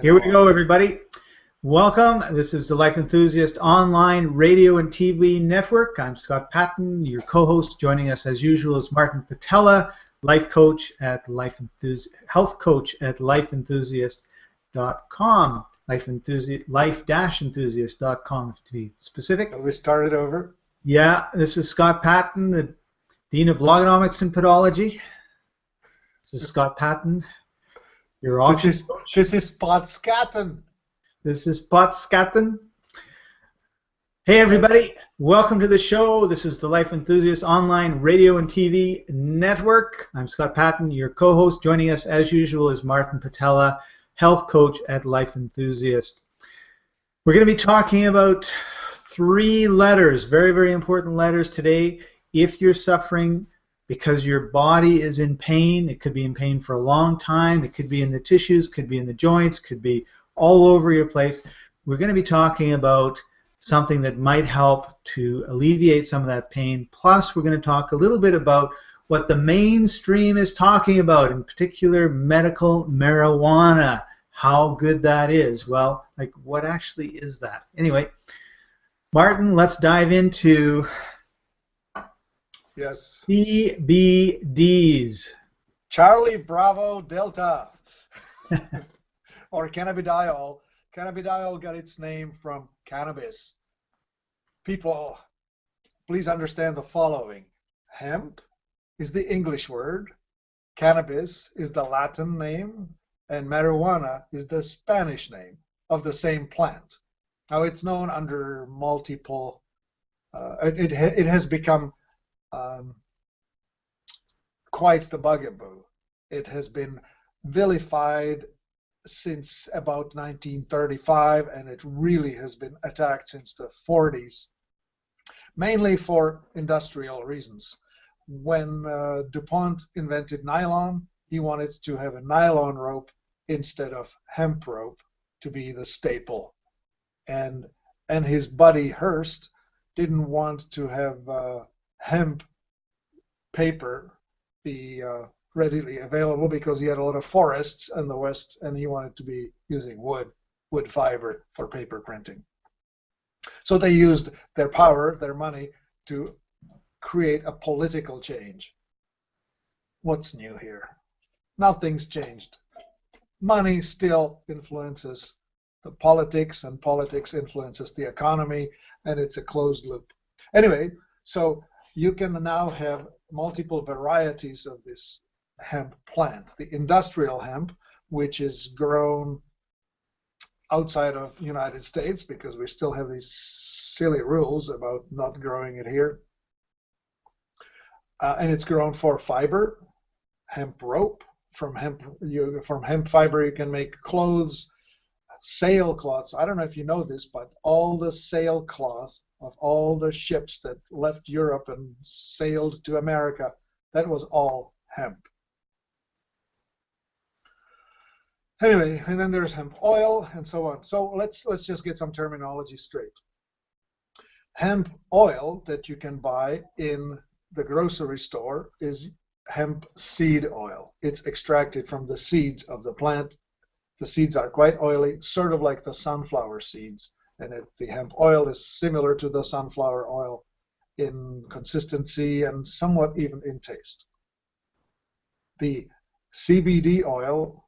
Here we go, everybody. Welcome. This is the Life Enthusiast Online Radio and TV Network. I'm Scott Patton, your co-host. Joining us, as usual, is Martin Patella, health coach at lifeenthusiast.com. Life-enthusiast.com, to be specific. We started over. Yeah, this is Scott Patton, the Dean of Blogonomics and Podology. This is Scott Patton. This is Spot Scatton. This is Spot Scatton. Hey everybody, welcome to the show. This is the Life Enthusiast Online Radio and TV Network. I'm Scott Patton, your co-host. Joining us as usual is Martin Patella, health coach at Life Enthusiast. We're going to be talking about 3 letters, very, very important letters today. If you're suffering because your body is in pain, it could be in pain for a long time, it could be in the tissues, could be in the joints, could be all over your place. We're going to be talking about something that might help to alleviate some of that pain. Plus, we're going to talk a little bit about what the mainstream is talking about, in particular medical marijuana, how good that is. Well, like, what actually is that? Anyway, Martin, let's dive into CBDs. Charlie Bravo Delta, or cannabidiol. Cannabidiol got its name from cannabis. People, please understand the following. Hemp is the English word, cannabis is the Latin name, and marijuana is the Spanish name of the same plant. Now, it's known under multiple, it has become quite the bugaboo. It has been vilified since about 1935, and it really has been attacked since the 40s, mainly for industrial reasons. When DuPont invented nylon, he wanted to have a nylon rope instead of hemp rope to be the staple. And his buddy Hearst didn't want to have hemp paper be readily available because he had a lot of forests in the West, and he wanted to be using wood fiber for paper printing. So they used their power, their money, to create a political change. What's new here? Nothing's changed. Money still influences the politics, and politics influences the economy, and it's a closed loop. Anyway, so you can now have multiple varieties of this hemp plant. The industrial hemp, which is grown outside of the United States because we still have these silly rules about not growing it here. And it's grown for fiber, hemp rope. From hemp fiber you can make clothes, sailcloths. I don't know if you know this, but all the sailcloth of all the ships that left Europe and sailed to America, that was all hemp. Anyway, and then there's hemp oil and so on. So let's just get some terminology straight. Hemp oil that you can buy in the grocery store is hemp seed oil. It's extracted from the seeds of the plant. The seeds are quite oily, sort of like the sunflower seeds. And the hemp oil is similar to the sunflower oil in consistency and somewhat even in taste. The CBD oil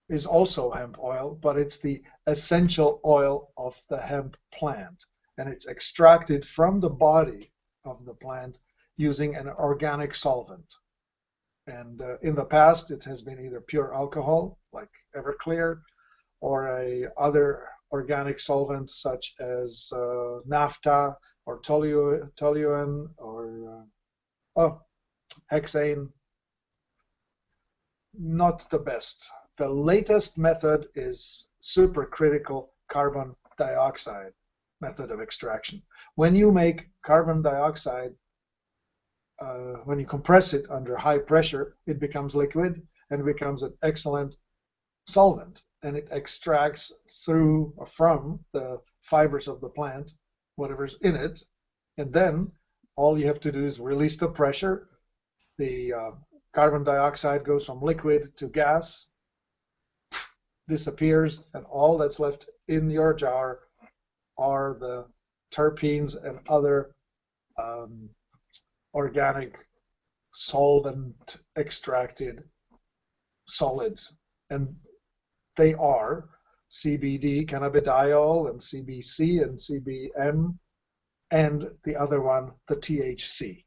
is also hemp oil, but it's the essential oil of the hemp plant. And it's extracted from the body of the plant using an organic solvent. And in the past, it has been either pure alcohol, like Everclear, or a other organic solvent such as naphtha or toluene or hexane. Not the best. The latest method is supercritical carbon dioxide method of extraction. When you make carbon dioxide, when you compress it under high pressure, it becomes liquid and becomes an excellent solvent, and it extracts through or from the fibers of the plant whatever's in it, and then all you have to do is release the pressure. The carbon dioxide goes from liquid to gas, disappears, and all that's left in your jar are the terpenes and other organic solvent extracted solids. And they are CBD, cannabidiol, and CBC and CBM, and the other one, the THC.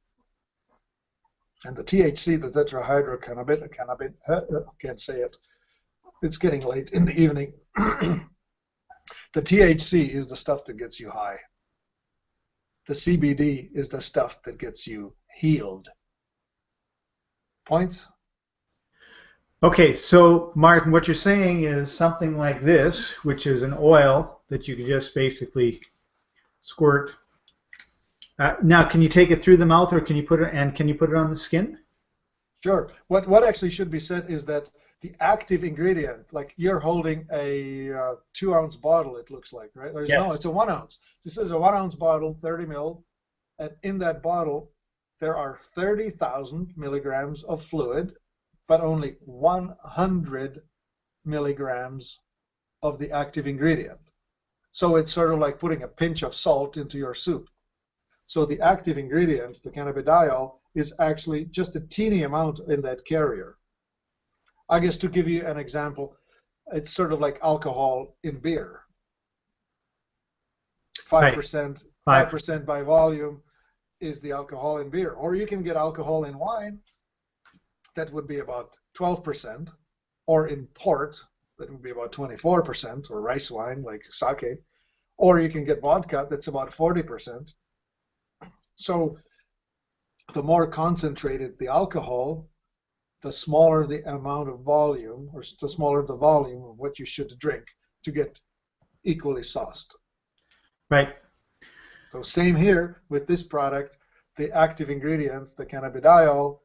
And the THC, the tetrahydrocannabinol, can't say it. It's getting late in the evening. The THC is the stuff that gets you high. The CBD is the stuff that gets you healed. Points? Okay, so Martin, what you're saying is something like this, which is an oil that you can just basically squirt. Now, can you take it through the mouth, or can you put it on the skin? Sure. What actually should be said is that the active ingredient, like you're holding a 2-ounce bottle, it looks like, right? Yes. No, it's a 1 ounce. This is a 1 ounce bottle, 30 ml, and in that bottle there are 30,000 milligrams of fluid, but only 100 milligrams of the active ingredient. So it's sort of like putting a pinch of salt into your soup. So the active ingredient, the cannabidiol, is actually just a teeny amount in that carrier. I guess to give you an example, it's sort of like alcohol in beer. 5%, 5% by volume is the alcohol in beer. Or you can get alcohol in wine, that would be about 12%, or in port, that would be about 24%, or rice wine like sake, or you can get vodka, that's about 40%. So the more concentrated the alcohol, the smaller the amount of volume, or the smaller the volume of what you should drink to get equally sauced. Right. So same here with this product, the active ingredients, the cannabidiol,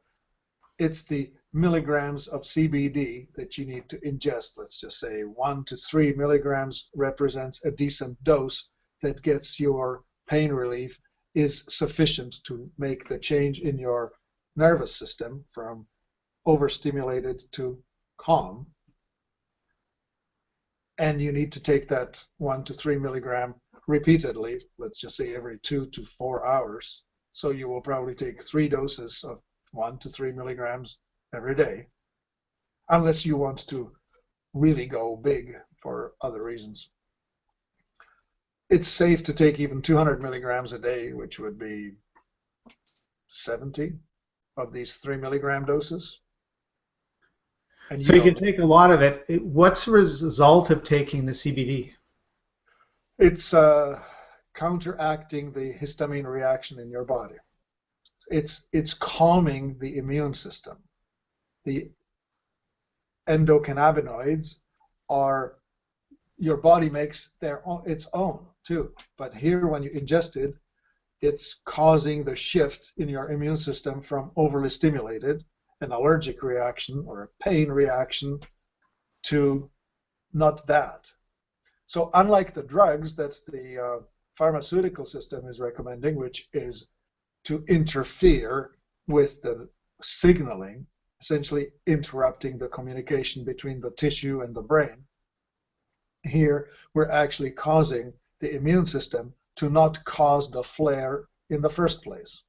it's the milligrams of CBD that you need to ingest. Let's just say 1 to 3 milligrams represents a decent dose that gets your pain relief, is sufficient to make the change in your nervous system from overstimulated to calm. And you need to take that 1 to 3 milligram repeatedly, let's just say every 2 to 4 hours. So you will probably take 3 doses of 1 to 3 milligrams every day, unless you want to really go big for other reasons. It's safe to take even 200 milligrams a day, which would be 70 of these 3 milligram doses. And so you can take a lot of it. What's the result of taking the CBD? It's counteracting the histamine reaction in your body. It's calming the immune system. The endocannabinoids are, your body makes its own too. But here, when you ingest it, it's causing the shift in your immune system from overly stimulated, an allergic reaction or a pain reaction, to not that. So unlike the drugs that the pharmaceutical system is recommending, which is to interfere with the signaling, essentially interrupting the communication between the tissue and the brain, here we're actually causing the immune system to not cause the flare in the first place.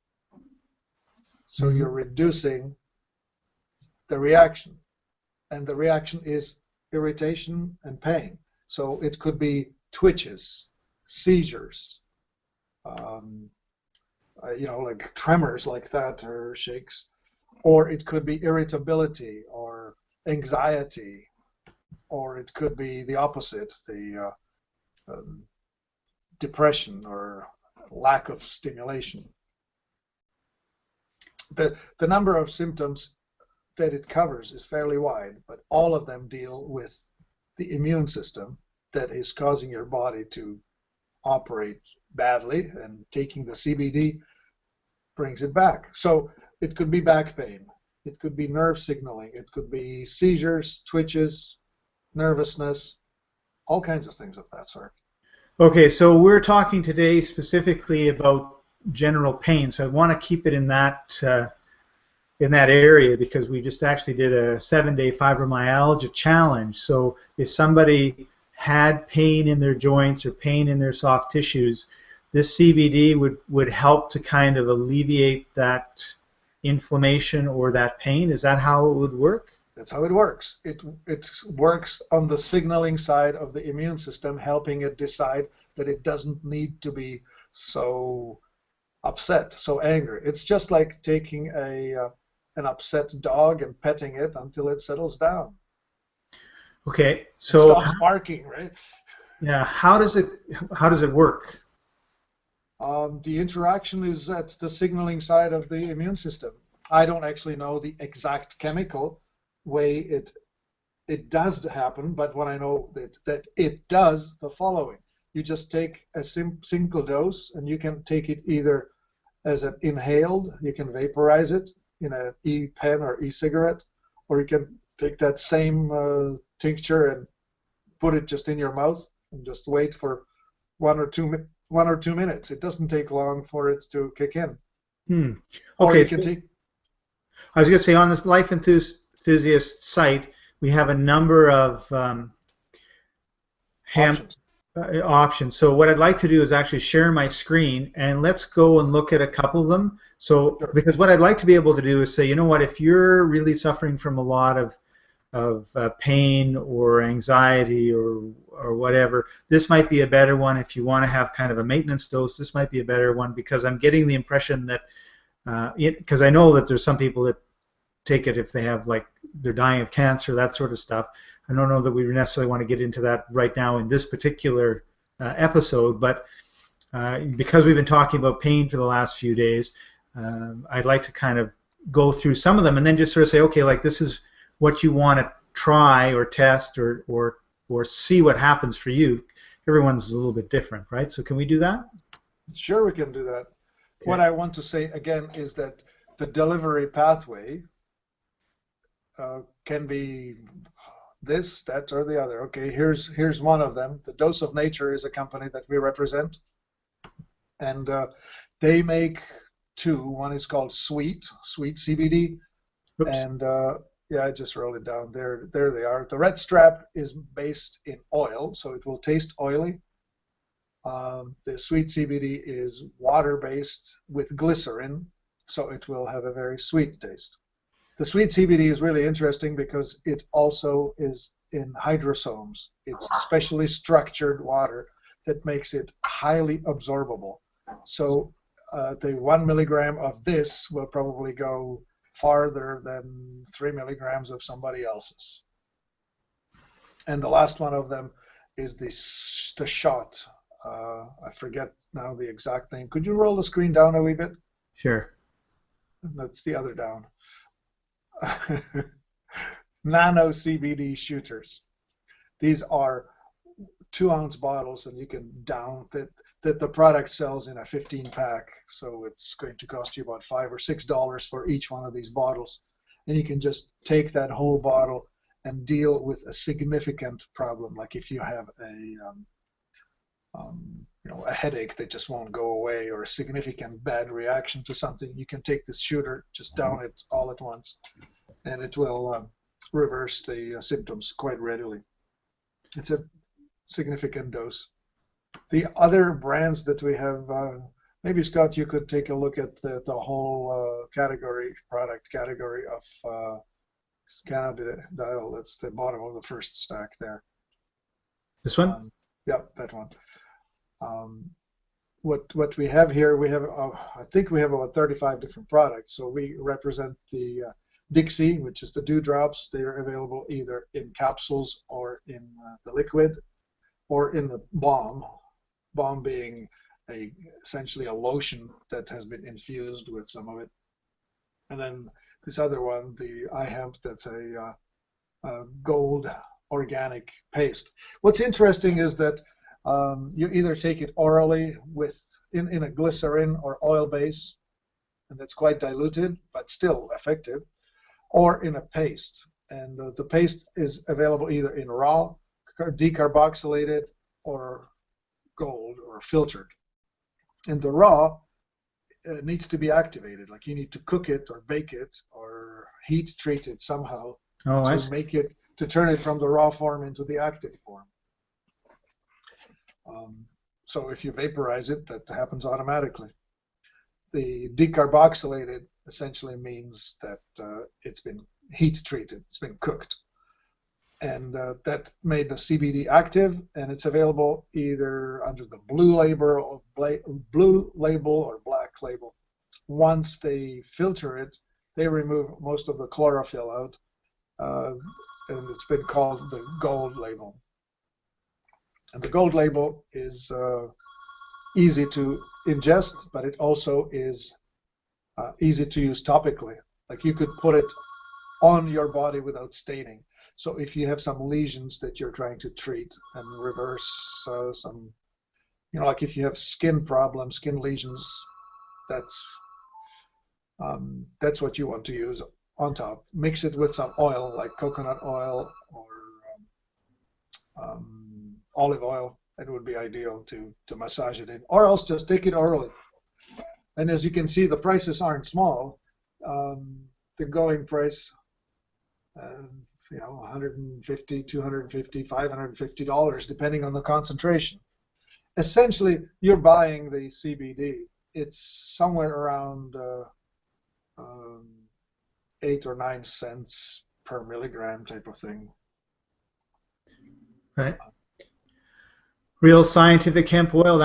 So you're reducing the reaction, and the reaction is irritation and pain. So it could be twitches, seizures, like tremors like that, or shakes, or it could be irritability or anxiety, or it could be the opposite, the depression or lack of stimulation. The number of symptoms that it covers is fairly wide, but all of them deal with the immune system that is causing your body to operate badly, and taking the CBD brings it back. So it could be back pain, it could be nerve signaling, it could be seizures, twitches, nervousness, all kinds of things of that sort. Okay, so we're talking today specifically about general pain, so I want to keep it in that in that area because we just actually did a 7-day fibromyalgia challenge. So if somebody had pain in their joints or pain in their soft tissues, this CBD would help to kind of alleviate that inflammation or that pain. Is that how it would work? That's how it works. It works on the signaling side of the immune system, helping it decide that it doesn't need to be so upset, so angry. It's just like taking an upset dog and petting it until it settles down. Okay, so it stops barking, right? Yeah, how does it work? The interaction is at the signaling side of the immune system. I don't actually know the exact chemical way it does happen, but what I know that it does the following. You just take a single dose, and you can take it either as an inhaled, you can vaporize it in an e-pen or e-cigarette, or you can take that same tincture and put it just in your mouth and just wait for 1 or 2 minutes. It doesn't take long for it to kick in. Okay. Or you can take. I was going to say, on this Life Enthusiast site, we have a number of options. So what I'd like to do is actually share my screen, and let's go and look at a couple of them. So, Sure. Because what I'd like to be able to do is say, you know what, if you're really suffering from a lot of pain or anxiety or whatever, this might be a better one. If you want to have kind of a maintenance dose, this might be a better one, because I'm getting the impression that, because I know that there's some people that take it if they have, like, they're dying of cancer, that sort of stuff. I don't know that we necessarily want to get into that right now in this particular episode, but because we've been talking about pain for the last few days, I'd like to kind of go through some of them and then just sort of say, okay, like, this is what you want to try or test or see what happens for you. Everyone's a little bit different, right? So can we do that? Sure, we can do that. Okay. What I want to say again is that the delivery pathway can be this, that, or the other. Okay, here's one of them. The Dose of Nature is a company that we represent, and they make two. One is called Sweet CBD, Oops. and yeah, I just wrote it down. There they are. The red strap is based in oil, so it will taste oily. The Sweet CBD is water-based with glycerin, so it will have a very sweet taste. The Sweet CBD is really interesting because it also is in hydrosomes. It's specially structured water that makes it highly absorbable. So the 1 milligram of this will probably go farther than 3 milligrams of somebody else's. And the last one of them is the shot. I forget now the exact name. Could you roll the screen down a wee bit? Sure. That's the other down. Nano CBD shooters. These are 2-ounce bottles, and you can down that the product sells in a 15-pack, so it's going to cost you about $5 or $6 for each one of these bottles. And you can just take that whole bottle and deal with a significant problem, like if you have a headache that just won't go away, or a significant bad reaction to something. You can take this shooter, just down it all at once, and it will reverse the symptoms quite readily. It's a significant dose. The other brands that we have, maybe Scott, you could take a look at the whole product category of cannabidiol. That's the bottom of the first stack there. This one? Yeah, that one. What we have here, we have I think we have about 35 different products. So we represent the Dixie, which is the dewdrops. They are available either in capsules or in the liquid, or in the balm. Balm being essentially a lotion that has been infused with some of it. And then this other one, the iHemp, that's a gold organic paste. What's interesting is that you either take it orally in a glycerin or oil base, and that's quite diluted, but still effective, or in a paste. And the paste is available either in raw, decarboxylated, or gold or filtered. In the raw, needs to be activated. Like you need to cook it or bake it or heat treat it somehow Oh, I to see. make it, to turn it from the raw form into the active form. So if you vaporize it, that happens automatically. The decarboxylated essentially means that it's been heat treated, it's been cooked. And that made the CBD active, and it's available either under the blue label or black label. Once they filter it, they remove most of the chlorophyll out, and it's been called the gold label. And the gold label is easy to ingest, but it also is easy to use topically. Like you could put it on your body without staining. So if you have some lesions that you're trying to treat and reverse some, like if you have skin problems, skin lesions, that's what you want to use on top. Mix it with some oil, like coconut oil or olive oil. That would be ideal to massage it in, or else just take it orally. And as you can see, the prices aren't small. The going price, $150, $250, $550, depending on the concentration. Essentially, you're buying the CBD. It's somewhere around 8 or 9 cents per milligram type of thing. Right. Real scientific hemp oil.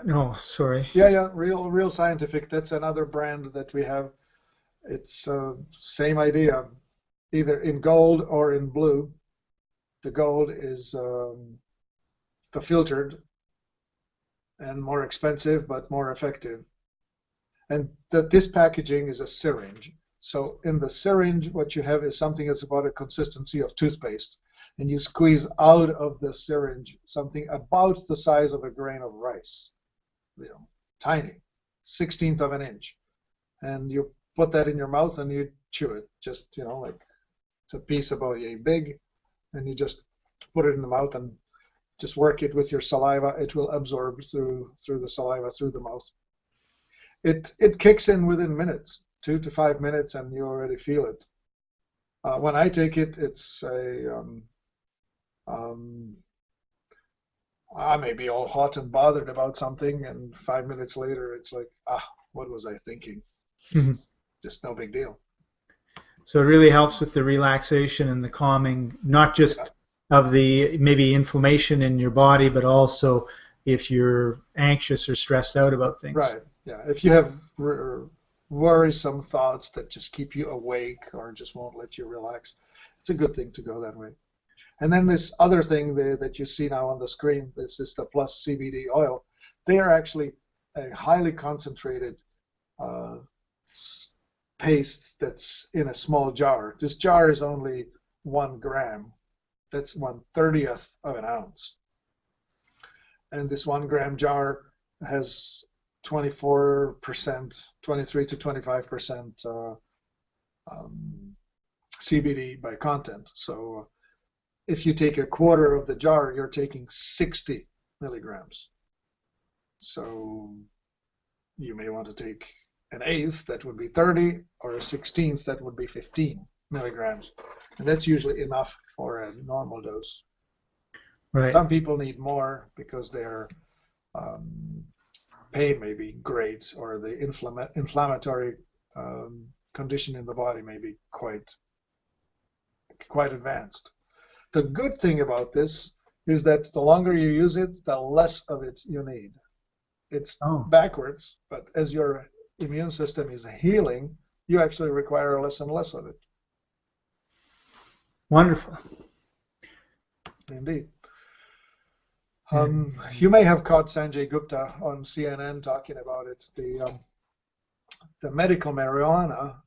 No, sorry. Yeah, real scientific. That's another brand that we have. It's same idea, either in gold or in blue. The gold is the filtered and more expensive, but more effective. And this packaging is a syringe. So in the syringe, what you have is something that's about a consistency of toothpaste. And you squeeze out of the syringe something about the size of a grain of rice, tiny, 1/16 of an inch. And you put that in your mouth and you chew it, just, like it's a piece about yay big. And you just put it in the mouth and just work it with your saliva. It will absorb through the saliva, through the mouth. It kicks in within minutes, 2 to 5 minutes, and you already feel it. When I take it, it's I may be all hot and bothered about something, and 5 minutes later, it's like, what was I thinking? Just no big deal. So it really helps with the relaxation and the calming, not just of the maybe inflammation in your body, but also if you're anxious or stressed out about things. Right. Yeah. If you have worrisome thoughts that just keep you awake or just won't let you relax, it's a good thing to go that way. And then this other thing that you see now on the screen, this is the Plus CBD oil. They are actually a highly concentrated paste that's in a small jar. This jar is only 1 gram. That's 1/30th of an ounce. And this 1 gram jar has 24%, 23 to 25% CBD by content. So if you take 1/4 of the jar, you're taking 60 milligrams. So you may want to take 1/8, that would be 30, or 1/16, that would be 15 milligrams. And that's usually enough for a normal dose. Right. Some people need more because their pain may be great, or the inflammatory condition in the body may be quite advanced. The good thing about this is that the longer you use it, the less of it you need. It's backwards, but as your immune system is healing, you actually require less and less of it. Wonderful. Indeed. You may have caught Sanjay Gupta on CNN talking about it. The medical marijuana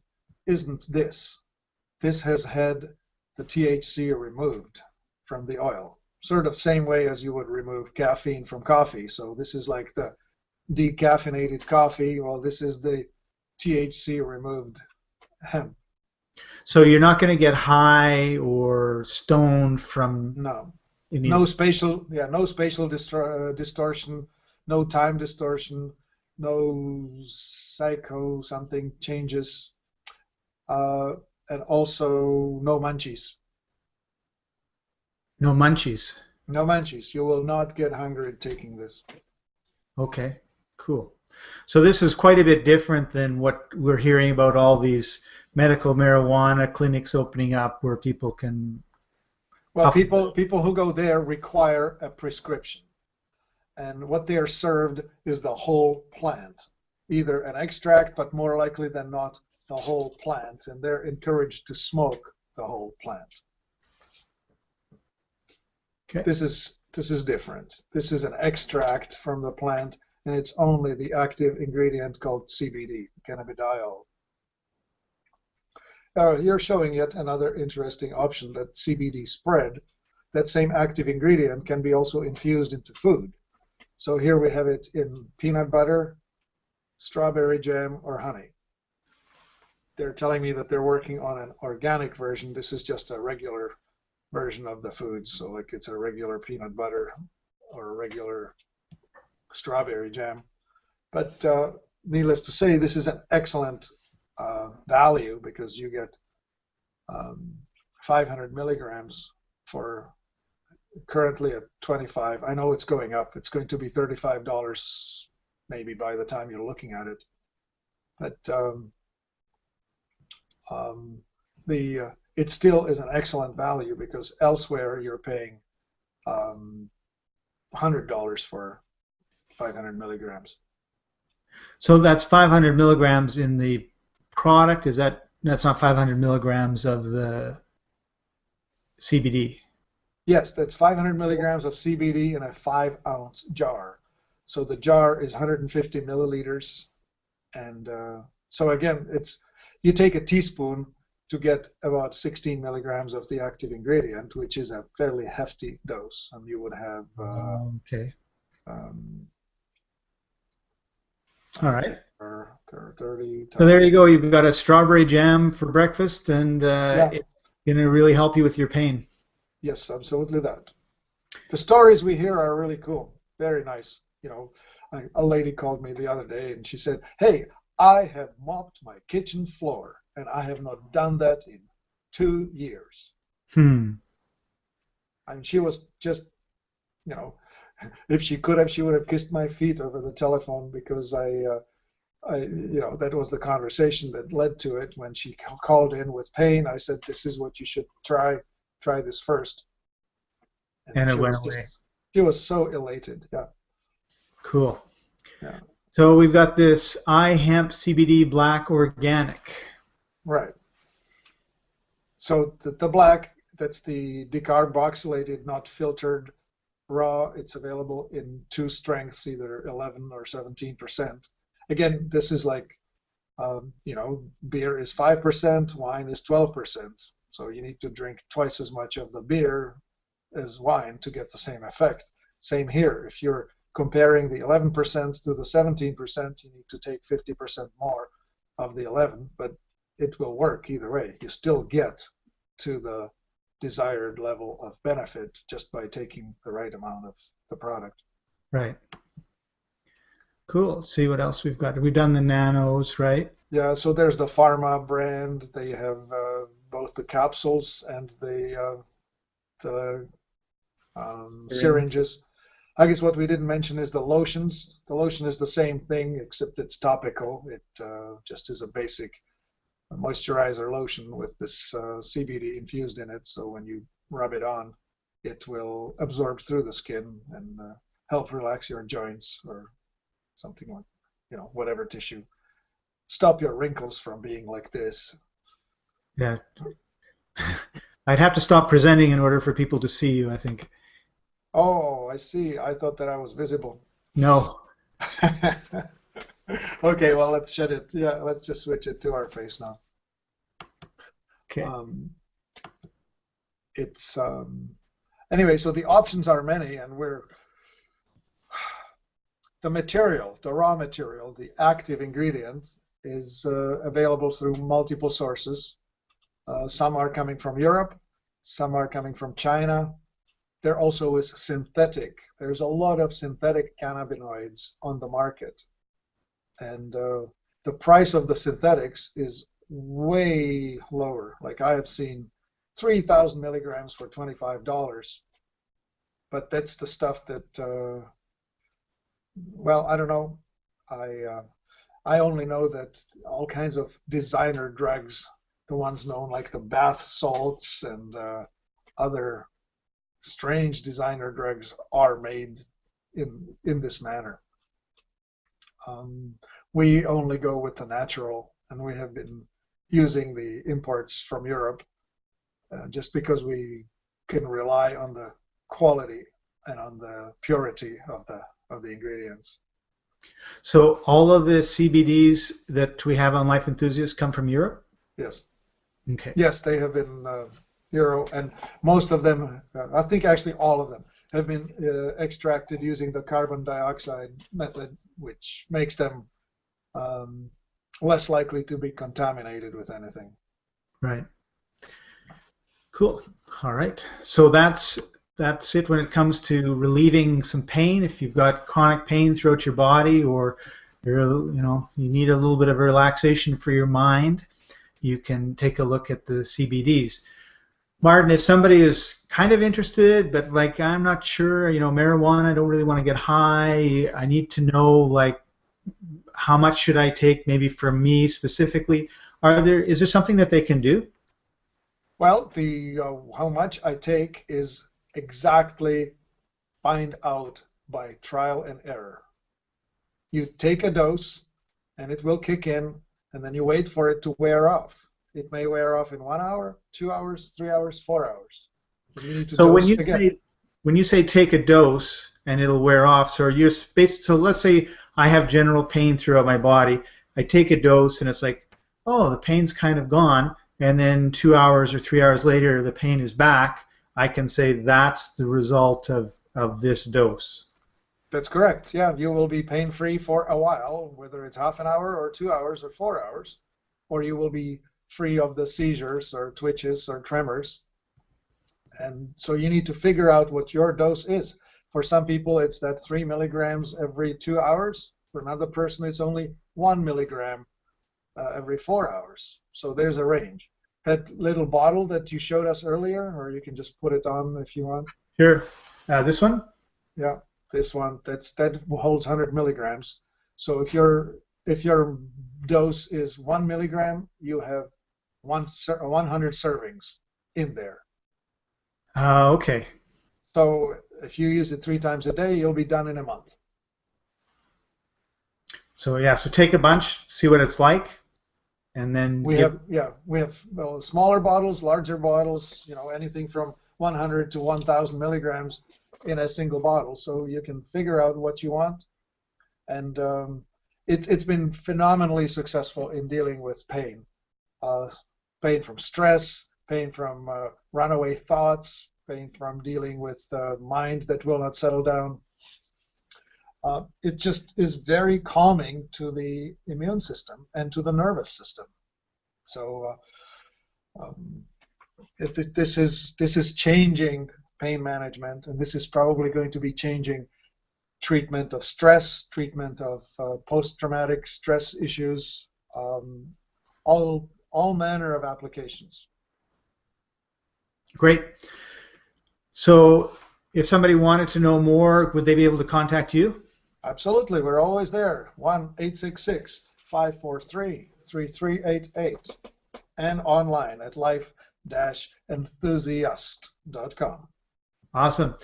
isn't this. This has had the THC removed from the oil, sort of same way as you would remove caffeine from coffee. So this is like the decaffeinated coffee. Well, this is the THC removed hemp. So you're not going to get high or stoned from no spatial distortion, no time distortion, no psycho something changes, and also no munchies. No munchies. No munchies. You will not get hungry taking this. Okay, cool. So this is quite a bit different than what we're hearing about all these medical marijuana clinics opening up where people can. Well, people who go there require a prescription, and what they are served is the whole plant, either an extract, but more likely than not, the whole plant, and they're encouraged to smoke the whole plant. Okay. This is different. This is an extract from the plant, and it's only the active ingredient called CBD, cannabidiol. You're showing yet another interesting option, that CBD spread. That same active ingredient can be also infused into food. So here we have it in peanut butter, strawberry jam, or honey. They're telling me that they're working on an organic version. This is just a regular version of the food. So like it's a regular peanut butter or a regular strawberry jam. But needless to say, this is an excellent value, because you get 500 milligrams for currently at 25. I know it's going up. It's going to be $35 maybe by the time you're looking at it. But it still is an excellent value, because elsewhere you're paying $100 for 500 milligrams. So that's 500 milligrams in the product. That's not 500 milligrams of the CBD? Yes, that's 500 milligrams of CBD in a 5-ounce jar. So the jar is 150 milliliters, and so again, you take a teaspoon to get about 16 milligrams of the active ingredient, which is a fairly hefty dose, and you would have okay. All right. 30 so there you go. You've got a strawberry jam for breakfast, and it's going to really help you with your pain. Yes, absolutely that. The stories we hear are really cool. Very nice. You know, a lady called me the other day, and she said, "Hey, I have mopped my kitchen floor, and I have not done that in 2 years." And she was just, you know, if she could have, she would have kissed my feet over the telephone, because that was the conversation that led to it. When she called in with pain, I said, "This is what you should try. Try this first." And it went away. She was so elated. Yeah. Cool. Yeah. So we've got this iHemp CBD Black Organic. Right. So the black, that's the decarboxylated, not filtered, raw. It's available in 2 strengths, either 11 or 17%. Again, this is like, beer is 5%, wine is 12%. So you need to drink twice as much of the beer as wine to get the same effect. Same here. If you're comparing the 11% to the 17%, you need to take 50% more of the 11, but it will work either way. You still get to the desired level of benefit just by taking the right amount of the product. Right. Cool. Let's see what else we've got. We've done the nanos, right? Yeah, so there's the Pharma brand. They have both the capsules and the syringes. I guess what we didn't mention is the lotions. The lotion is the same thing, except it's topical. It just is a basic moisturizer lotion with this CBD infused in it. So when you rub it on, it will absorb through the skin and help relax your joints or something like, whatever tissue. Stop your wrinkles from being like this. Yeah. I'd have to stop presenting in order for people to see you, I think. Oh, I see. I thought that I was visible. No. Okay, well, let's shut it. Yeah, let's just switch it to our face now. Okay. Anyway, so the options are many, and the material, the raw material, the active ingredient is available through multiple sources. Some are coming from Europe, some are coming from China. There also is synthetic. There's a lot of synthetic cannabinoids on the market. and the price of the synthetics is way lower. Like I have seen 3,000 milligrams for $25, but that's the stuff that, well, I don't know. I only know that all kinds of designer drugs, the ones known like the bath salts and other strange designer drugs, are made in this manner. We only go with the natural, and we have been using the imports from Europe just because we can rely on the quality and on the purity of the ingredients. So all of the CBDs that we have on Life Enthusiast come from Europe? Yes. Okay. Yes, they have been Euro, and most of them, I think actually all of them, have been extracted using the carbon dioxide method, which makes them less likely to be contaminated with anything. Right. Cool. All right. So that's it when it comes to relieving some pain. If you've got chronic pain throughout your body, or you need a little bit of relaxation for your mind, you can take a look at the CBDs. Martin, if somebody is kind of interested, but like I'm not sure, marijuana, I don't really want to get high. I need to know like how much should I take, maybe for me specifically. Is there something that they can do? Well, how much I take is exactly find out by trial and error. You take a dose, and it will kick in, and then you wait for it to wear off. It may wear off in 1 hour, 2 hours, 3 hours, 4 hours. You need to so dose again. when you say take a dose and it'll wear off, so let's say I have general pain throughout my body. I take a dose and it's like, oh, the pain's kind of gone, and then 2 hours or 3 hours later the pain is back. I can say that's the result of this dose. That's correct. Yeah, you will be pain-free for a while, whether it's half an hour or 2 hours or 4 hours, or you will be free of the seizures or twitches or tremors. And so you need to figure out what your dose is. For some people, it's that 3 milligrams every 2 hours. For another person, it's only 1 milligram every 4 hours. So there's a range. That little bottle that you showed us earlier, or you can just put it on if you want. Here, this one? Yeah, this one. That holds 100 milligrams. So if your dose is 1 milligram, you have 100 servings in there. Okay. So if you use it 3 times a day, you'll be done in a month. So yeah, so take a bunch, see what it's like, and then we have smaller bottles, larger bottles, anything from 100 to 1,000 milligrams in a single bottle. So you can figure out what you want, and it's been phenomenally successful in dealing with pain. Pain from stress, pain from runaway thoughts, pain from dealing with mind that will not settle down. It just is very calming to the immune system and to the nervous system. So this is changing pain management, and this is probably going to be changing treatment of stress, treatment of post-traumatic stress issues, all manner of applications. Great. So if somebody wanted to know more, would they be able to contact you? Absolutely. We're always there. 1-866-543-3388 and online at life-enthusiast.com. Awesome.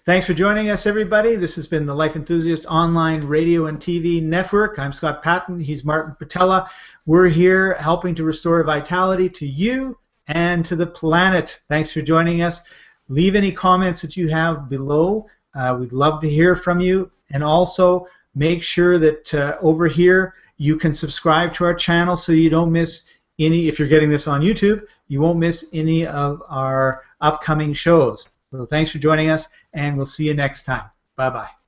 Thanks for joining us, everybody. This has been the Life Enthusiast Online Radio and TV Network. I'm Scott Patton. He's Martin Patella. We're here helping to restore vitality to you and to the planet. Thanks for joining us. Leave any comments that you have below. We'd love to hear from you. And also make sure that over here you can subscribe to our channel so you don't miss any, if you're getting this on YouTube, you won't miss any of our upcoming shows. So thanks for joining us, and we'll see you next time. Bye-bye.